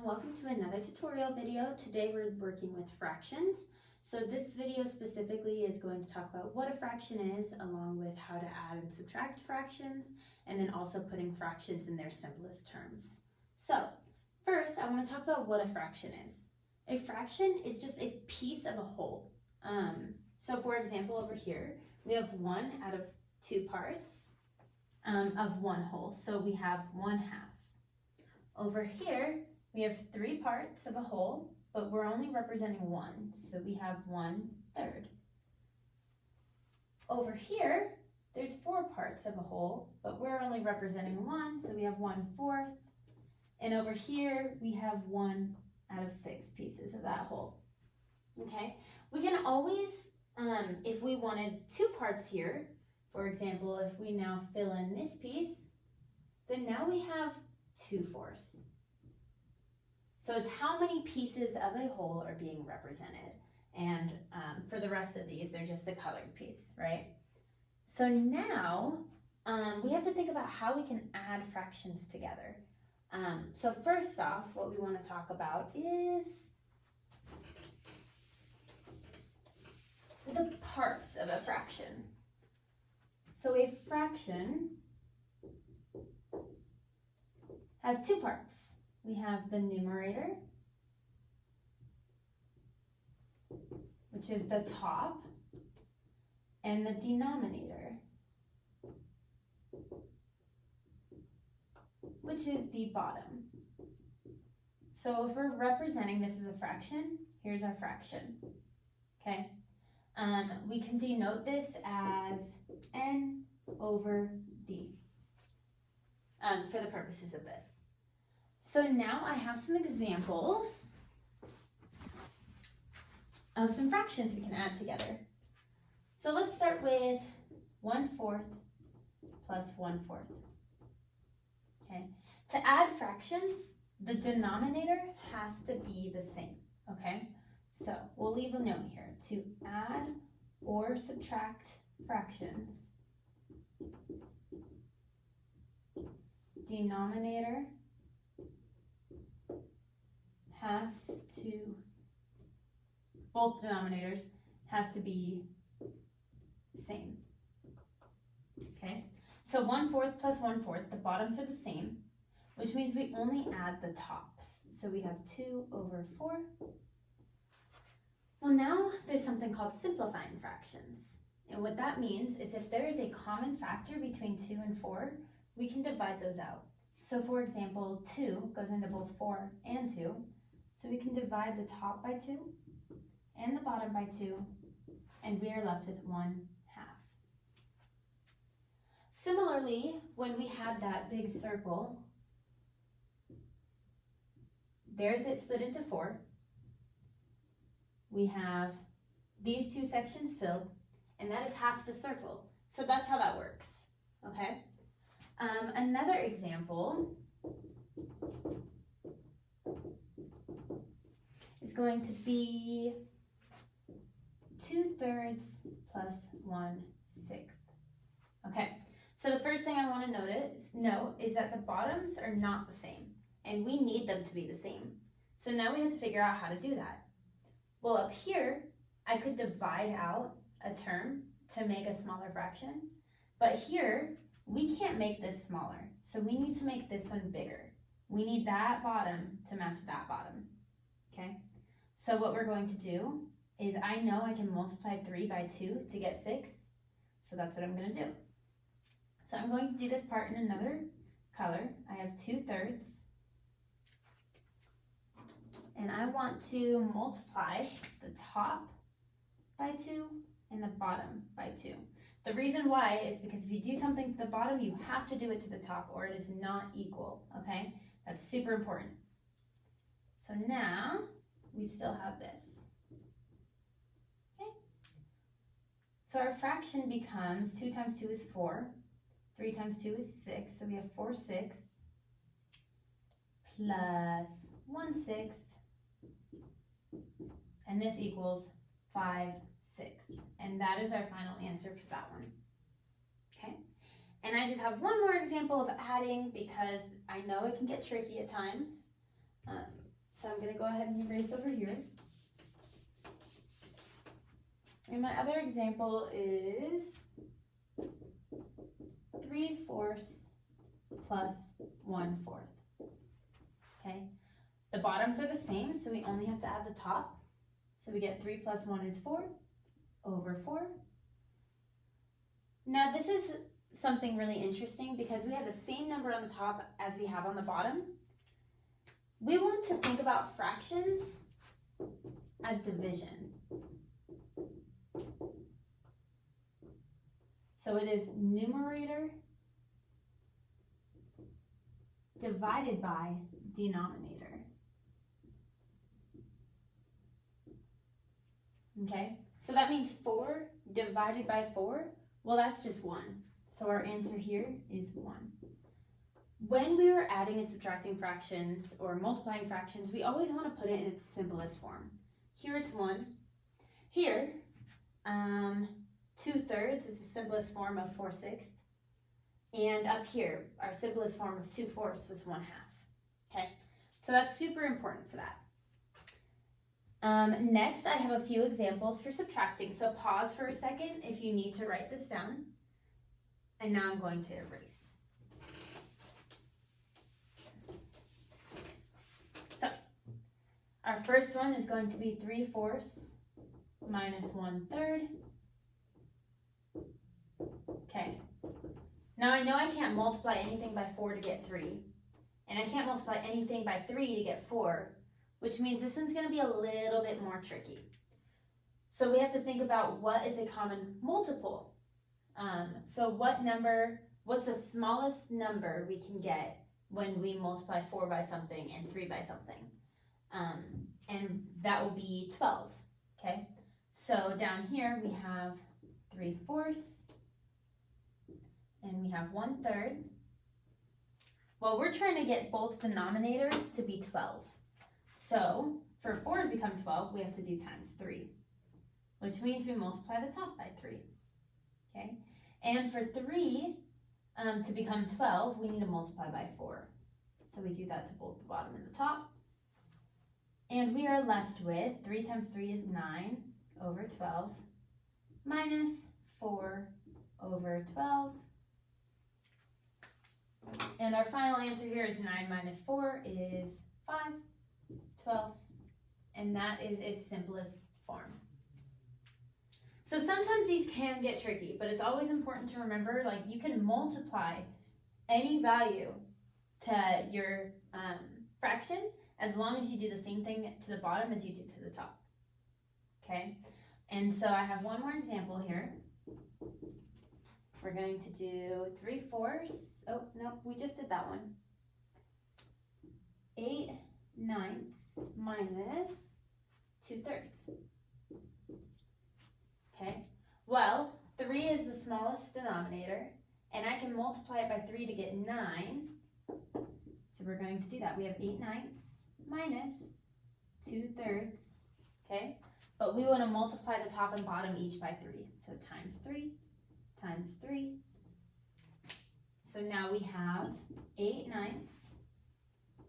welcome to another tutorial video. Today we're working with fractions. So this video specifically is going to talk about what a fraction is, along with how to add and subtract fractions, and then also putting fractions in their simplest terms. So first I want to talk about what a fraction is. A fraction is just a piece of a whole. So for example, over here we have 1 out of 2 parts of one whole. So we have 1/2. Over here, we have 3 parts of a whole, but we're only representing 1, so we have 1/3. Over here, there's 4 parts of a whole, but we're only representing 1, so we have 1/4. And over here, we have 1 out of 6 pieces of that whole. Okay, we can always, if we wanted 2 parts here, for example, if we now fill in this piece, then now we have 2/4. So it's how many pieces of a whole are being represented. And for the rest of these, they're just a colored piece, right? So now we have to think about how we can add fractions together. So first off, what we want to talk about is the parts of a fraction. So a fraction has 2 parts. We have the numerator, which is the top, and the denominator, which is the bottom. So if we're representing this as a fraction, here's our fraction, okay? We can denote this as n over d for the purposes of this. So now I have some examples of some fractions we can add together. So let's start with 1/4 plus 1/4. Okay. To add fractions, the denominator has to be the same. Okay. So we'll leave a note here. To add or subtract fractions, denominator has to, both denominators has to be same. Okay, so 1/4 plus 1/4, the bottoms are the same, which means we only add the tops. So we have 2/4. Well, now there's something called simplifying fractions. And what that means is if there is a common factor between 2 and 4, we can divide those out. So for example, 2 goes into both 4 and 2. So we can divide the top by 2 and the bottom by 2, and we are left with 1/2. Similarly, when we had that big circle, there's it split into 4. We have these 2 sections filled, and that is half the circle. So that's how that works, okay? Another example is going to be 2/3 plus 1/6. Okay, so the first thing I want to note is that the bottoms are not the same, and we need them to be the same. So now we have to figure out how to do that. Well, up here, I could divide out a term to make a smaller fraction, but here, we can't make this smaller, so we need to make this one bigger. We need that bottom to match that bottom, okay? So what we're going to do is I know I can multiply 3 by 2 to get 6, so that's what I'm going to do. So I'm going to do this part in another color. I have 2/3, and I want to multiply the top by 2 and the bottom by 2. The reason why is because if you do something to the bottom, you have to do it to the top, or it is not equal, okay? That's super important. So now we still have this. Okay? So our fraction becomes 2 times 2 is 4, 3 times 2 is 6, so we have 4/6 plus 1/6, and this equals 5/6. And that is our final answer for that one. Okay? And I just have one more example of adding because I know it can get tricky at times. So I'm gonna go ahead and erase over here. And my other example is 3/4 plus 1/4. Okay, the bottoms are the same, so we only have to add the top. So we get 3 plus 1 is 4 over 4. Now this is something really interesting because we have the same number on the top as we have on the bottom. We want to think about fractions as division. So it is numerator divided by denominator. Okay, so that means 4 divided by 4, well that's just 1. So our answer here is 1. When we are adding and subtracting fractions or multiplying fractions, we always want to put it in its simplest form. Here it's 1. Here, 2/3 is the simplest form of 4/6. And up here, our simplest form of 2/4 was 1/2. Okay, so that's super important for that. Next, I have a few examples for subtracting. So pause for a second if you need to write this down. And now I'm going to erase. So, our first one is going to be 3/4 minus 1/3. Okay. Now I know I can't multiply anything by 4 to get 3. And I can't multiply anything by 3 to get 4, which means this one's going to be a little bit more tricky. So we have to think about what is a common multiple. So what's the smallest number we can get when we multiply 4 by something and 3 by something? And that will be 12, okay? So down here we have 3/4 and we have 1/3. Well, we're trying to get both denominators to be 12. So for 4 to become 12, we have to do times 3, which means we multiply the top by 3, okay? And for 3 to become 12, we need to multiply by 4. So we do that to both the bottom and the top. And we are left with 3 times 3 is 9 over 12 minus 4 over 12. And our final answer here is 9 minus 4 is 5/12. And that is its simplest form. So sometimes these can get tricky, but it's always important to remember, like, you can multiply any value to your fraction as long as you do the same thing to the bottom as you do to the top, okay? And so I have one more example here. We're going to do 3/4, oh, no, we just did that one. 8/9 minus 2/3. Okay, well, 3 is the smallest denominator, and I can multiply it by 3 to get 9. So we're going to do that. We have 8/9 minus 2/3, okay? But we want to multiply the top and bottom each by 3. So times 3 times 3. So now we have 8/9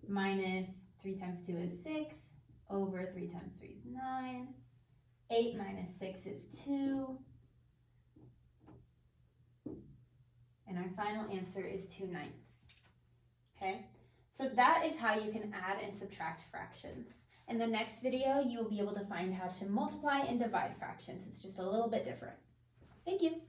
minus 3 times 2 is 6 over 3 times 3 is 9. 8 minus 6 is 2. And our final answer is 2/9. Okay, so that is how you can add and subtract fractions. In the next video, you will be able to find how to multiply and divide fractions. It's just a little bit different. Thank you.